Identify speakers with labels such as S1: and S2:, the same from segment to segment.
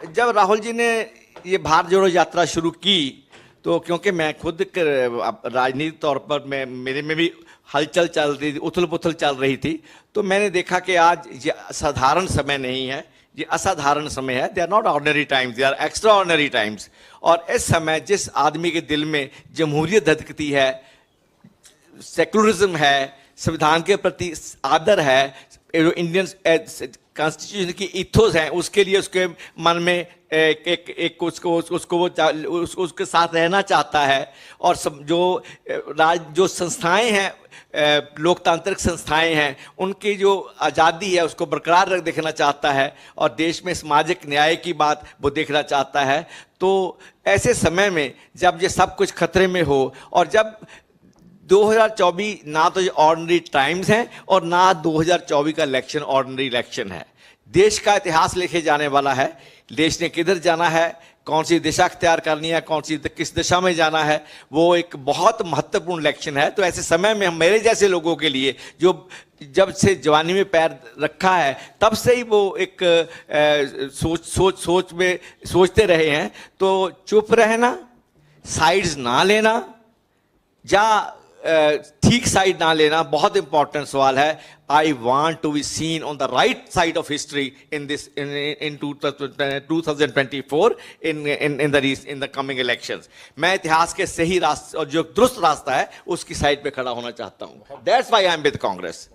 S1: जब राहुल जी ने ये भारत जोड़ो यात्रा शुरू की तो क्योंकि मैं खुद राजनीतिक तौर पर मेरे में भी हलचल चल रही थी, उथल पुथल चल रही थी, तो मैंने देखा कि आज ये साधारण समय नहीं है, ये असाधारण समय है। They are not ordinary times, they are extraordinary times. और इस समय जिस आदमी के दिल में जमहूरियत धधकती है, सेकुलरिज्म है, संविधान के प्रति आदर है, इंडियन कॉन्स्टिट्यूशन की इथोस है, उसके लिए उसके मन में एक उसको उसके साथ रहना चाहता है। और सब जो संस्थाएं हैं, लोकतांत्रिक संस्थाएं हैं, उनकी जो आज़ादी है उसको बरकरार रख देखना चाहता है, और देश में सामाजिक न्याय की बात वो देखना चाहता है। तो ऐसे समय में जब ये सब कुछ खतरे में हो, और जब 2024 ना तो ये ऑर्डिनरी टाइम्स हैं और ना 2024 का इलेक्शन ऑर्डिनरी इलेक्शन है, देश का इतिहास लिखे जाने वाला है। देश ने किधर जाना है, कौन सी दिशा अख्तियार करनी है, किस दिशा में जाना है, वो एक बहुत महत्वपूर्ण इलेक्शन है। तो ऐसे समय में हम मेरे जैसे लोगों के लिए, जो जब से जवानी में पैर रखा है तब से ही वो एक सोच में सोचते रहे हैं, तो चुप रहना, साइड्स ना लेना या ठीक साइड ना लेना बहुत इंपॉर्टेंट सवाल है। I want to be seen on the right side of history in 2024 in the coming elections. मैं इतिहास के सही रास्ते और जो दुरुस्त रास्ता है उसकी साइड पे खड़ा होना चाहता हूं। That's why I am with Congress,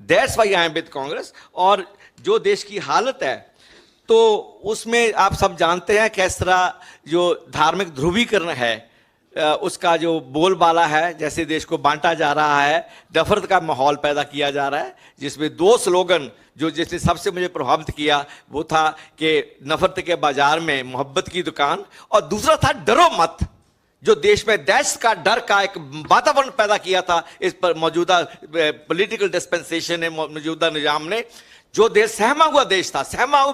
S1: that's why I am with Congress. और जो देश की हालत है तो उसमें आप सब जानते हैं किस तरह जो धार्मिक ध्रुवीकरण है उसका जो बोलबाला है, जैसे देश को बांटा जा रहा है, नफरत का माहौल पैदा किया जा रहा है, जिसमें दो स्लोगन जो जिसने सबसे मुझे प्रभावित किया वो था कि नफरत के बाजार में मोहब्बत की दुकान, और दूसरा था डरो मत, जो देश में दहशत का डर का एक वातावरण पैदा किया था इस पर मौजूदा पॉलिटिकल डिस्पेंसेशन ने, मौजूदा निजाम ने। जो देश सहमा हुआ देश था, सहमा हुआ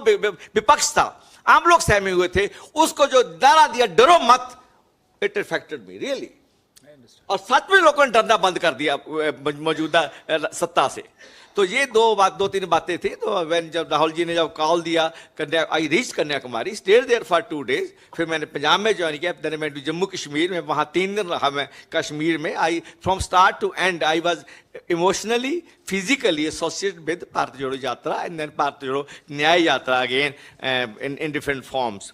S1: विपक्ष था, आम लोग सहमे हुए थे, उसको जो नारा दिया डरो मत, इट अफेक्टेड मी रियली। और सच में लोगों ने डरना बंद कर दिया मौजूदा सत्ता से। तो ये दो तीन बातें थी। तो जब राहुल जी ने जब कॉल दिया, I reach Kanyakumari, stayed there for 2 days, फिर मैंने पंजाब में ज्वाइन किया, देन मैं जम्मू कश्मीर में, वहाँ 3 दिन रहा मैं कश्मीर में। I from start to end I was emotionally physically associated with Bharat Jodo Yatra and then Bharat जोड़ो न्याय यात्रा अगेन इन डिफरेंट फॉर्म्स।